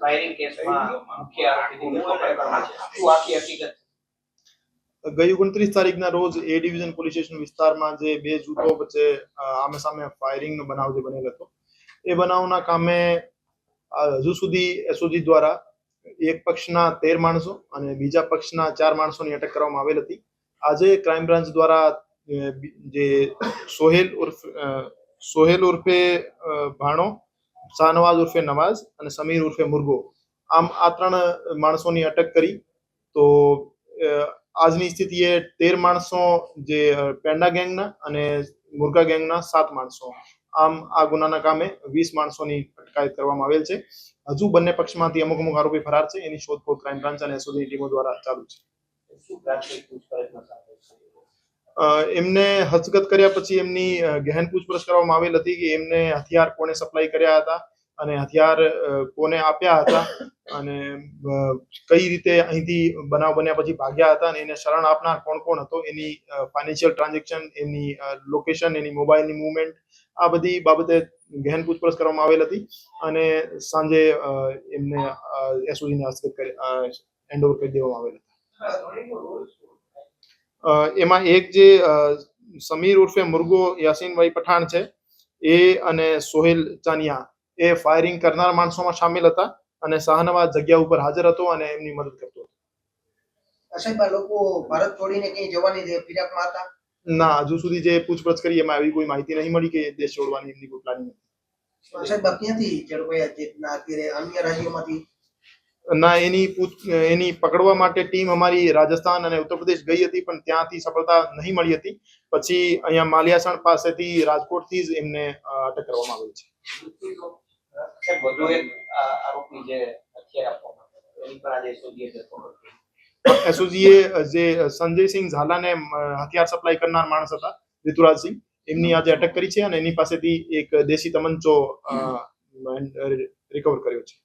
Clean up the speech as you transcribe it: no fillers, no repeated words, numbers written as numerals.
Firing કેસમાં મુખ્ય આરોપીની ધરપકડ કરવામાં છે. શું આખી હકીકત? ગઈ 29 તારીખના રોજ એ ડિવિઝન પોલીસ સ્ટેશન વિસ્તારમાં જે બે જૂથો વચ્ચે આમે સામે ફાયરિંગનો બનાવ જે બનેલ હતો એ બનાવના કામે હજુ સુધી એસઓજી દ્વારા એક પક્ષના 13 માણસો અને બીજા પક્ષના 4 માણસોની અટક કરવામાં આવેલ હતી. આજે ક્રાઇમ બ્રાન્ચ દ્વારા જે સોહેલ ઉર્ફે ભાણો, શાહનવાજ ઉર્ફે નવાઝ અને સમીર ઉર્ફે મુર્ગો આમ આ 3 માણસોની અટક કરી. તો આજની સ્થિતિએ 13 માણસો જે પેન્ડા ગેંગના અને મુર્ગા ગેંગના 7 માણસો આમ આ ગુનાના કામે 20 માણસોની અટકાયત કરવામાં આવેલ છે. હજુ બંને પક્ષમાંથી અમુક આરોપી ફરાર છે. એની શોધખોળ ક્રાઇમ બ્રાન્ચ અને એસઓજી ટીમો દ્વારા ચાલુ છે. એમને હસ્તગત કર્યા પછી એમની ગહેન પૂછપરછ કરવામાં આવેલ હતી કે એમને હથિયાર કોને સપ્લાય કર્યા હતા અને હથિયાર કોને આપ્યા હતા અને કઈ રીતે અહીંથી બનાવ બન્યા પછી ભાગ્યા હતા અને એને શરણ આપનાર કોણ કોણ હતો, એની ફાઇનાન્શિયલ ટ્રાન્ઝેક્શન, એની લોકેશન, એની મોબાઈલની મૂવમેન્ટ, આ બધી બાબતે ગહેન પૂછપરછ કરવામાં આવેલ હતી અને સાંજે એમને એસઓજીને હસ્તગત હેન્ડઓવર કરી દેવામાં આવેલ હતા. એમાં એક જે સમીર ઉર્ફે મુર્ગો યાસીનભાઈ પઠાણ છે એ અને સોહેલ ચાનિયા એ ફાયરિંગ કરનાર માણસોમાં સામેલ હતા અને શાહનવાજ જગ્યા ઉપર હાજર હતો અને એમની મદદ કરતો હતો. અશોકભાઈ, લોકો ભારત છોડીને કઈ જવાની ફિરાકમાં હતા? ના, હજુ સુધી જે પૂછપરછ કરી એમાં એવી કોઈ માહિતી નહીં મળી કે દેશ છોડવાની એમની કોઈ પ્લાનિંગ હતી. અશોકભાઈ, ક્યાંથી ઝડપાયા અત્યારે અન્ય રાજ્યોમાંથી? ના, એની પકડવા માટે ટીમ અમારી રાજસ્થાન અને ઉત્તર પ્રદેશ ગઈ હતી પણ ત્યાંથી સફળતા નહીં મળી હતી. પછી અહીંયા માલિયાસણ પાસેથી રાજકોટથી જ એમને અટક કરવામાં આવી છે. વધુ એક આરોપી જે હથિયાર આપવામાં એની પણ આજે એસઓજીએ જે સંજયસિંહ ઝાલાને હથિયાર સપ્લાય કરનાર માણસ હતા ઋતુરાજસિંહ, એમની આજે અટક કરી છે અને એની પાસેથી એક દેશી તમંચો રિકવર કર્યો છે.